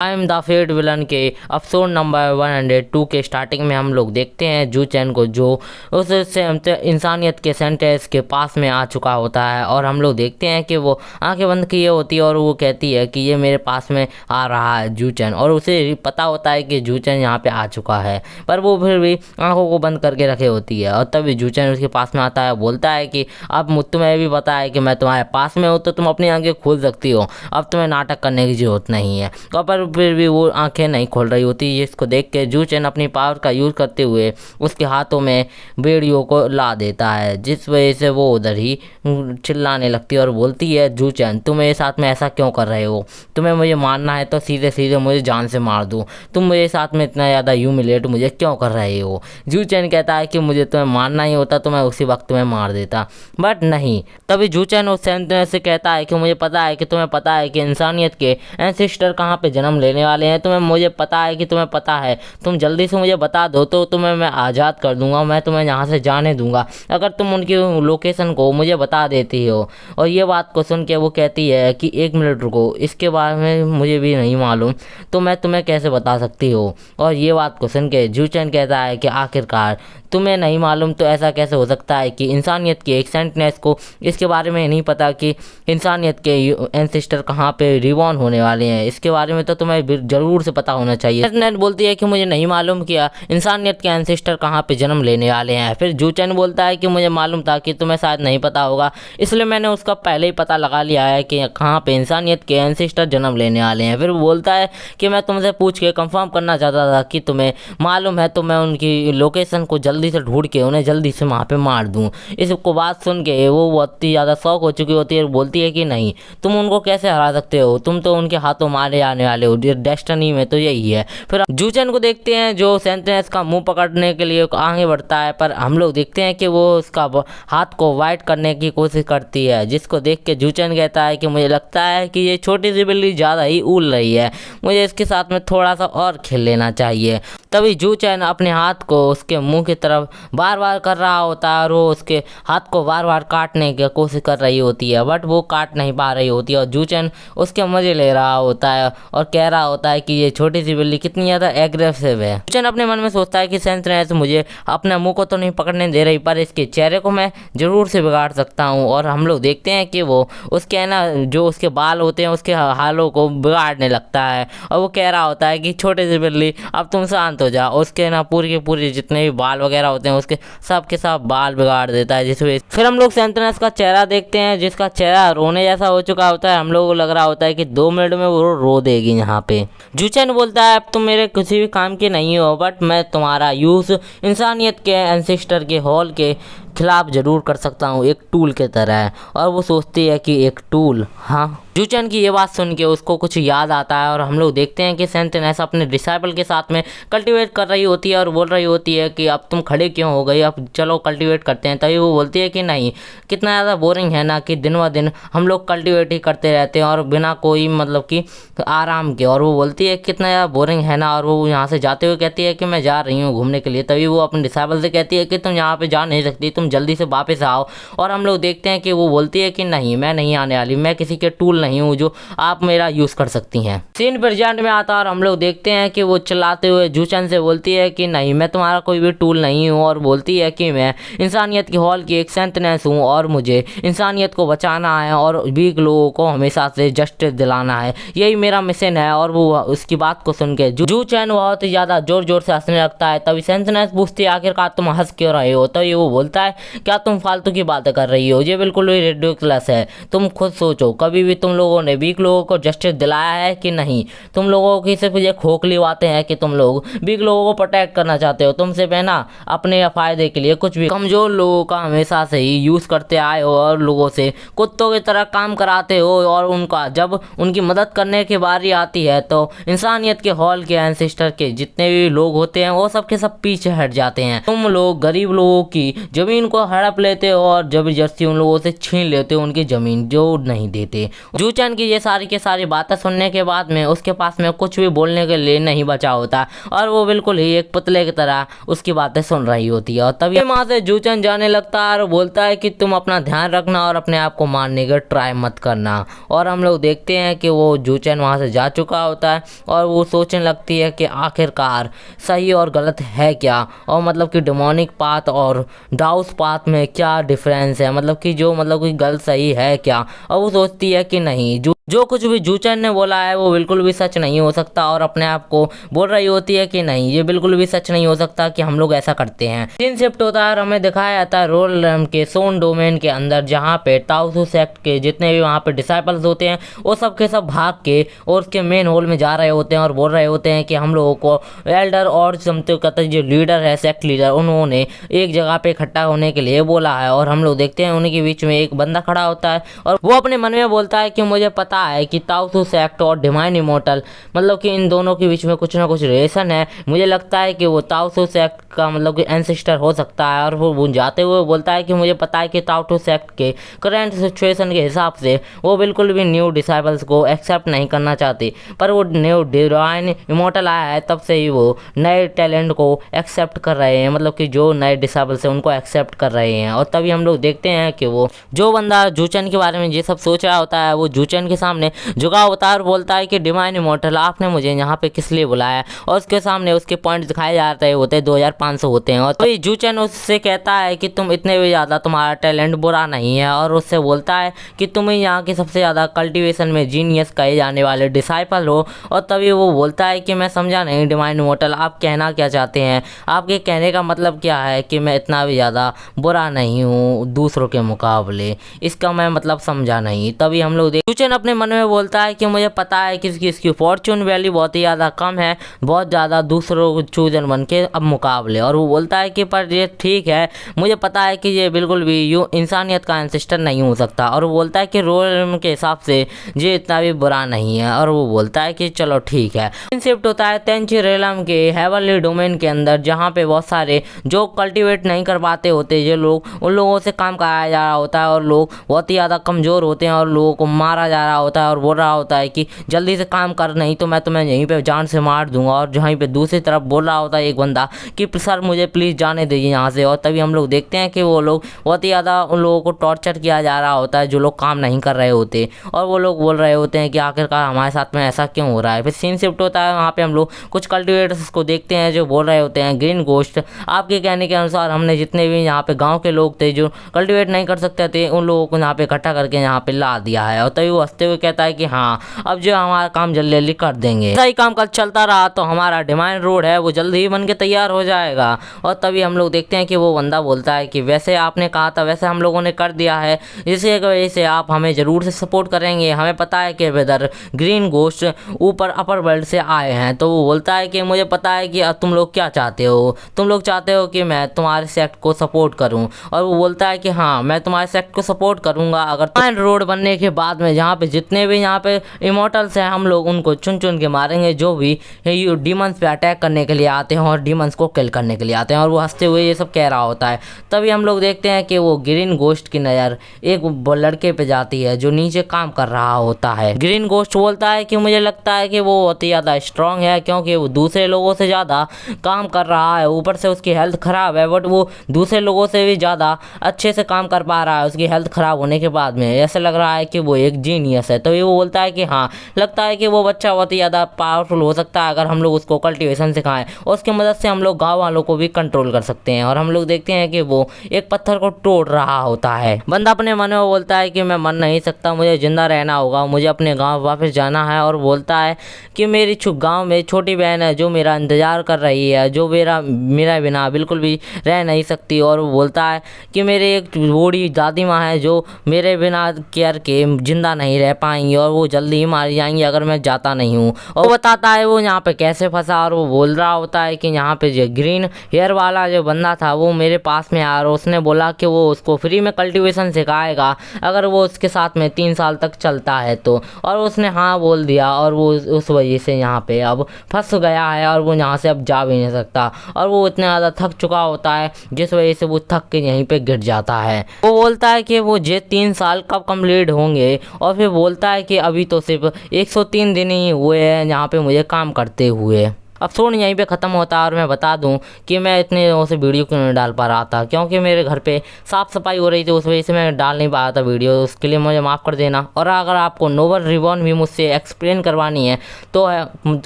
I am the fate villain के episode number 102 के starting में हम लोग देखते हैं जू चैन को, जो उस इंसानियत के सेंटेंस के पास में आ चुका होता है। और हम लोग देखते हैं कि वो आंखें बंद किए होती है और वो कहती है कि ये मेरे पास में आ रहा है जू चैन, और उसे पता होता है कि जू चैन यहाँ पे आ चुका है, पर वो फिर भी आंखों को बंद करके रखे होती है। और तभी जू चैन उसके पास में आता है, बोलता है कि अब तुम्हें भी पता है कि मैं तुम्हारे पास में हूँ, तो तुम अपनी आंखें खोल सकती हो, अब तुम्हें नाटक करने की जरूरत नहीं है। तो पर फिर भी वो आंखें नहीं खोल रही होती। इसको देख के जू चैन अपनी पावर का यूज़ करते हुए उसके हाथों में बेड़ियों को ला देता है, जिस वजह से वो उधर ही चिल्लाने लगती है और बोलती है, जू चैन तुम मेरे साथ में ऐसा क्यों कर रहे हो? तुम्हें मुझे मारना है तो सीधे सीधे मुझे जान से मार दो, तुम मेरे साथ में इतना ज़्यादा ह्यूमिलेट मुझे क्यों कर रहे हो? जू चैन कहता है कि मुझे तुम्हें मारना ही होता तो मैं उसी वक्त तुम्हें मार देता, बट नहीं। तभी जू चैन उस सेंटेंस से कहता है कि मुझे पता है कि तुम्हें पता है कि इंसानियत के एंसेस्टर कहाँ पे जन्म लेने वाले हैं, तुम्हें मुझे पता है कि तुम्हें पता है, तुम जल्दी से मुझे बता दो तो तुम्हें मैं आज़ाद कर दूंगा, मैं तुम्हें यहाँ से जाने दूंगा अगर तुम उनकी लोकेशन को मुझे बता देती हो। और ये बात को सुन के वो कहती है कि 1 मिनट रुको, इसके बारे में मुझे भी नहीं मालूम, तो मैं तुम्हें कैसे बता सकती हो? और ये बात को सुन के जू चैन कहता है कि आखिरकार तुम्हें नहीं मालूम तो ऐसा कैसे हो सकता है कि इंसानियत के एक सेंटनेस को इसके बारे में नहीं पता कि इंसानियत के एंसेस्टर कहाँ पे रिबॉर्न होने वाले हैं, इसके बारे में तो तुम्हें ज़रूर से पता होना चाहिए। सेंटनेस बोलती है कि मुझे नहीं मालूम किया इंसानियत के एंसेस्टर कहाँ पे जन्म लेने वाले हैं। फिर जू चैन बोलता है कि मुझे मालूम था कि तुम्हें शायद नहीं पता होगा, इसलिए मैंने उसका पहले ही पता लगा लिया है कि कहाँ पे इंसानियत के एंसेस्टर जन्म लेने वाले हैं। फिर वो बोलता है कि मैं तुमसे पूछ के कंफर्म करना चाहता था कि तुम्हें मालूम है, तो मैं उनकी लोकेशन को जल्दी से ढूंढ के उन्हें जल्दी से वहाँ पे मार दूँ। इसको बात सुन के वो बहुत ही ज़्यादा शौक हो चुकी होती है और बोलती है कि नहीं, तुम उनको कैसे हरा सकते हो, तुम तो उनके हाथों मारे आने वाले हो, डेस्टिनी में तो यही है। फिर जू चैन को देखते हैं जो सेंटेंस का मुंह पकड़ने के लिए आगे बढ़ता है, पर हम लोग देखते हैं कि वो उसका हाथ को वाइट करने की कोशिश करती है, जिसको देख के जू चैन कहता है कि मुझे लगता है कि ये छोटी सी बिल्ली ज़्यादा ही उल रही है, मुझे इसके साथ में थोड़ा सा और खेल लेना चाहिए। तभी जू चैन अपने हाथ को उसके मुंह की तरफ बार बार कर रहा होता है और वो उसके हाथ को बार बार काटने की कोशिश कर रही होती है, बट वो काट नहीं पा रही होती है। और जू चैन उसके मजे ले रहा होता है और कह रहा होता है कि ये छोटी सी बिल्ली कितनी ज़्यादा एग्रेसिव है। जू चैन अपने मन में सोचता है कि सेंसनेस मुझे अपने मुंह को तो नहीं पकड़ने दे रही, पर इसके चेहरे को मैं ज़रूर से बिगाड़ सकता हूँ। और हम लोग देखते हैं कि वो उसके ना जो उसके बाल होते हैं उसके हालों को बिगाड़ने लगता है और वो कह रहा होता है कि छोटी सी बिल्ली अब तुम शांत हो जाओ। उसके ना पूरी के पूरी जितने भी बाल वगैरह होते हैं उसके सब के सब बाल बिगाड़ देता है, जिसमें फिर हम लोग सेंटेंस का चेहरा देखते हैं, जिसका चेहरा रोने जैसा हो चुका होता है। हम लोग को लग रहा होता है कि 2 मिनट में वो रो देगी यहाँ पे। जू चैन बोलता है, अब तुम मेरे किसी भी काम के नहीं हो, बट मैं तुम्हारा यूज़ इंसानियत के एंसेस्टर के हॉल के खिलाफ ज़रूर कर सकता हूँ, एक टूल के तरह। और वो सोचती है कि एक टूल, हाँ। जू चैन की ये बात सुन के उसको कुछ याद आता है और हम लोग देखते हैं कि सेंटेंस अपने डिसाइबल के साथ में कल्टीवेट कर रही होती है और बोल रही होती है कि अब तुम खड़े क्यों हो गई, अब चलो कल्टीवेट करते हैं। तभी वो बोलती है कि नहीं, कितना ज़्यादा बोरिंग है ना कि दिन ब दिन हम लोग कल्टीवेट ही करते रहते हैं और बिना कोई मतलब कि आराम के। और वो बोलती है कितना ज़्यादा बोरिंग है ना, और वो यहाँ से जाते हुए कहती है कि मैं जा रही हूँ घूमने के लिए। तभी वो अपने डिसाइबल से कहती है कि तुम यहाँ पर जा नहीं सकती, तुम जल्दी से वापस आओ। और हम लोग देखते हैं कि वो बोलती है कि नहीं, मैं नहीं आने वाली, मैं किसी के टूल नहीं हूँ जो आप मेरा यूज़ कर सकती हैं। सीन प्रेजेंट में आता है और हम लोग देखते हैं कि वो चिल्लाते हुए जू चैन से बोलती है कि नहीं, मैं तुम्हारा कोई भी टूल नहीं हूँ, और बोलती है कि मैं इंसानियत की हॉल की एक सेंटेंस हूँ और मुझे इंसानियत को बचाना है और वीक लोगों को हमेशा से जस्टिस दिलाना है, यही मेरा मिशन है। और वो उसकी बात को सुन के जू चैन बहुत ही ज़्यादा जोर जोर से हंसने लगता है। तभी सेंटेंस पूछती है, आखिरकार तुम हंस क्यों रहे हो? तभी वो बोलता है, क्या तुम फालतू की बातें कर रही हो, ये बिल्कुल भी रिडिकुलस है, तुम खुद सोचो, कभी भी तुम लोगों ने वीक लोगों को जस्टिस दिलाया है कि नहीं? तुम लोगों की सिर्फ ये खोखली बातें हैं कि तुम लोग वीक लोगों को प्रोटेक्ट करना चाहते हो, तुम सिर्फ है ना अपने फायदे के लिए कुछ भी कमजोर लोगों का हमेशा से ही यूज़ करते आए हो और लोगों से कुत्तों की तरह काम कराते हो, और उनका जब उनकी मदद करने की बारी आती है तो इंसानियत के हॉल के एंसेस्टर के जितने भी लोग होते हैं वो सब के सब पीछे हट जाते हैं। तुम लोग गरीब लोगों की जमीन को हड़प लेते हो और जबरदस्ती उन लोगों से छीन लेते हो उनकी जमीन जो नहीं देते। जूचन की ये सारी की सारी बातें सुनने के बाद में उसके पास में कुछ भी बोलने के लिए नहीं बचा होता और वो बिल्कुल ही एक पुतले की तरह उसकी बातें सुन रही होती है। और तभी वहाँ से जूचन जाने लगता है और बोलता है कि तुम अपना ध्यान रखना और अपने आप को मारने का ट्राई मत करना। और हम लोग देखते हैं कि वो जूचन वहाँ से जा चुका होता है और वो सोचने लगती है कि आखिरकार सही और गलत है क्या, और मतलब कि डेमोनिक पाथ और डाउस पाथ में क्या डिफरेंस है, मतलब कि जो मतलब कि गलत सही है क्या। और वो सोचती है कि नहीं, जो कुछ भी जूचन ने बोला है वो बिल्कुल भी सच नहीं हो सकता, और अपने आप को बोल रही होती है कि नहीं, ये बिल्कुल भी सच नहीं हो सकता कि हम लोग ऐसा करते हैं। सीन शिफ्ट होता है और हमें दिखाया जाता है रोल के सोन डोमेन के अंदर, जहाँ पे ताओसू सेक्ट के जितने भी वहाँ पे डिसाइपल्स होते हैं वो सब के सब भाग के और उसके मेन होल में जा रहे होते हैं और बोल रहे होते हैं कि हम लोगों को एल्डर और समझते कहते जो लीडर है, सेक्ट लीडर, उन्होंने एक जगह पे इकट्ठा होने के लिए बोला है। और हम लोग देखते हैं उन्हीं के बीच में एक बंदा खड़ा होता है और वो अपने मन में बोलता है कि मुझे पता है कि ताओसू सेक्ट और डिवाइन इमोर्टल मतलब कि इन दोनों के बीच में कुछ ना कुछ रिलेशन है। मुझे लगता है कि वो ताओसू सेक्ट का मतलब कि एंसेस्टर हो सकता है। और वो जाते हुए बोलता है कि मुझे पता है कि ताओसू सेक्ट के करंट सिचुएशन के हिसाब से वो बिल्कुल भी न्यू डिसाइपल्स को एक्सेप्ट नहीं करना चाहते, पर वो न्यू डिवाइन इमोर्टल आया है तब से ही वो नए टैलेंट को एक्सेप्ट कर रहे हैं, मतलब कि जो नए डिसाइपल्स हैं उनको एक्सेप्ट कर रहे हैं। और तभी हम लोग देखते हैं कि वो जो बंदा जूचन के बारे में ये सब सोच रहा होता है वो जूचन के सामने झुका होता है और बोलता है कि डिवाइन इमोर्टल आपने मुझे यहाँ पे किस लिए बुलाया, और उसके सामने उसके पॉइंट दिखाए जा रहे होते हैं 2500 होते हैं। और तो जूचन उससे कहता है कि तुम इतने भी ज़्यादा तुम्हारा टैलेंट बुरा नहीं है, और उससे बोलता है कि तुम ही यहाँ के सबसे ज़्यादा कल्टीवेशन में जीनियस कहे जाने वाले डिसाइपल हो। और तभी वो बोलता है कि मैं समझा नहीं डिवाइन इमोर्टल, आप कहना क्या चाहते हैं, आपके कहने का मतलब क्या है कि मैं इतना भी ज़्यादा बुरा नहीं हूँ दूसरों के मुकाबले, इसका मैं मतलब समझा नहीं। तभी हम लोग जूचन अपने मन में बोलता है कि मुझे पता है कि इसकी फॉर्च्यून वैल्यू बहुत ही ज़्यादा कम है, बहुत ज़्यादा दूसरों चूजन बन के अब मुकाबले। और वो बोलता है कि पर ये ठीक है, मुझे पता है कि ये बिल्कुल भी इंसानियत का एंसेस्टर नहीं हो सकता। और वो बोलता है कि रोल के हिसाब से ये इतना भी बुरा नहीं है। और वो बोलता है कि चलो ठीक है। शिफ्ट होता है तेंची रेलम के हेवनली डोमेन के अंदर, जहाँ पे बहुत सारे जो कल्टीवेट नहीं कर पाते होते ये लोग, उन लोगों से काम कराया जा रहा होता है और लोग बहुत ही ज़्यादा कमज़ोर होते हैं और लोगों को मारा जा रहा होता है और बोल रहा होता है कि जल्दी से काम कर, नहीं तो मैं तुम्हें यहीं पे जान से मार दूंगा। और जहीं पे दूसरी तरफ बोल रहा होता है एक बंदा कि सर मुझे प्लीज़ जाने दीजिए यहाँ से। और तभी हम लोग देखते हैं कि वो लोग बहुत ही ज़्यादा उन लोगों को टॉर्चर किया जा रहा होता है जो लोग काम नहीं कर रहे होते, और वो लोग बोल रहे होते हैं कि आखिरकार हमारे साथ में ऐसा क्यों हो रहा है। फिर सीन शिफ्ट होता है, वहाँ पे हम लोग कुछ कल्टिवेटर्स को देखते हैं जो बोल रहे होते हैं ग्रीन गोस्ट, आपके कहने के अनुसार हमने जितने भी यहाँ पे गाँव के लोग थे जो कल्टिवेट नहीं कर सकते थे उन लोगों को यहाँ पे इकट्ठा करके यहाँ पे ला दिया है। और तभी वो हंसते हुए कहता है कि हाँ, अब जो हमारा काम जल्दी जल्दी कर देंगे, सही काम कल चलता रहा तो हमारा डिवाइन रोड है वो जल्दी ही बन के तैयार हो जाएगा। और तभी हम लोग देखते हैं कि वो बंदा बोलता है कि वैसे आपने कहा था वैसे हम लोगों ने कर दिया है, जिसकी वजह से आप हमें ज़रूर से सपोर्ट करेंगे, हमें पता है कि वेदर ग्रीन गोस्ट ऊपर अपर वर्ल्ड से आए हैं। तो वो बोलता है कि मुझे पता है कि अब तुम लोग क्या चाहते हो, तुम लोग चाहते हो कि मैं तुम्हारे सेक्ट को सपोर्ट करूं। और वो बोलता है कि हाँ, मैं तुम्हारे सेक्ट को सपोर्ट करूंगा अगर डिवाइन रोड बनने के बाद में जहाँ पे जितने भी यहाँ पे इमोर्टल्स हैं हम लोग उनको चुन चुन के मारेंगे जो भी डीमंस पे अटैक करने के लिए आते हैं और डीमंस को किल करने के लिए आते हैं। और वो हंसते हुए ये सब कह रहा होता है। तभी हम लोग देखते हैं कि वो ग्रीन गोस्ट की नज़र एक लड़के पे जाती है जो नीचे काम कर रहा होता है। ग्रीन गोस्ट बोलता है कि मुझे लगता है कि वो बहुत ही ज़्यादा स्ट्रांग है क्योंकि वो दूसरे लोगों से ज़्यादा काम कर रहा है, ऊपर से उसकी हेल्थ ख़राब है, बट वो दूसरे लोगों से भी ज़्यादा अच्छे से काम कर पा रहा है उसकी हेल्थ ख़राब होने के बाद में। ऐसा लग रहा है कि वो एक जीनियस है। तो वो बोलता है कि हाँ, लगता है कि वो बच्चा बहुत ही ज़्यादा पावरफुल हो सकता है अगर हम लोग उसको कल्टीवेशन सिखाएं, और उसकी मदद से हम लोग गाँव वालों को भी कंट्रोल कर सकते हैं। और हम लोग देखते हैं कि वो एक पत्थर को तोड़ रहा होता है। बंदा अपने मन में बोलता है कि मैं मर नहीं सकता, मुझे जिंदा रहना होगा, मुझे अपने गाँव वापस जाना है। और बोलता है कि मेरी गाँव में छोटी बहन है जो मेरा इंतज़ार कर रही है, जो मेरा बिना बिल्कुल भी रह नहीं सकती। और वो बोलता है कि मेरे एक बूढ़ी दादी माँ है जो मेरे बिना केयर के जिंदा नहीं रह पाएंगी और वो जल्दी ही मारी जाएंगी अगर मैं जाता नहीं हूँ। और बताता है वो यहाँ पे कैसे फंसा, और वो बोल रहा होता है कि यहाँ पे जो ग्रीन हेयर वाला जो बंदा था वो मेरे पास में आया और उसने बोला कि वो उसको फ्री में कल्टीवेशन सिखाएगा अगर वो उसके साथ में 3 साल तक चलता है तो। और उसने हाँ बोल दिया और वो उस वजह से यहाँ पे अब फंस गया है और वो यहाँ से अब जा भी नहीं सकता। और वो इतना ज़्यादा थक चुका होता है जिस वजह से वो थक के यहीं पे गिर जाता है। वो बोलता है कि वो ये 3 साल कब कंप्लीट होंगे, और फिर बोलता है कि अभी तो सिर्फ 103 दिन ही हुए हैं यहाँ पे मुझे काम करते हुए। एपिसोड यहीं पे ख़त्म होता है। और मैं बता दूं कि मैं इतने दिनों से वीडियो क्यों नहीं डाल पा रहा था, क्योंकि मेरे घर पे साफ़ सफाई हो रही थी, उस वजह से मैं डाल नहीं पा रहा था वीडियो। उसके लिए मुझे माफ़ कर देना। और अगर आपको नोबल रिबॉन भी मुझसे एक्सप्लेन करवानी है तो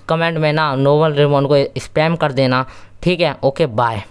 कमेंट में ना नोबल रिबॉन को स्पैम कर देना। ठीक है, ओके बाय।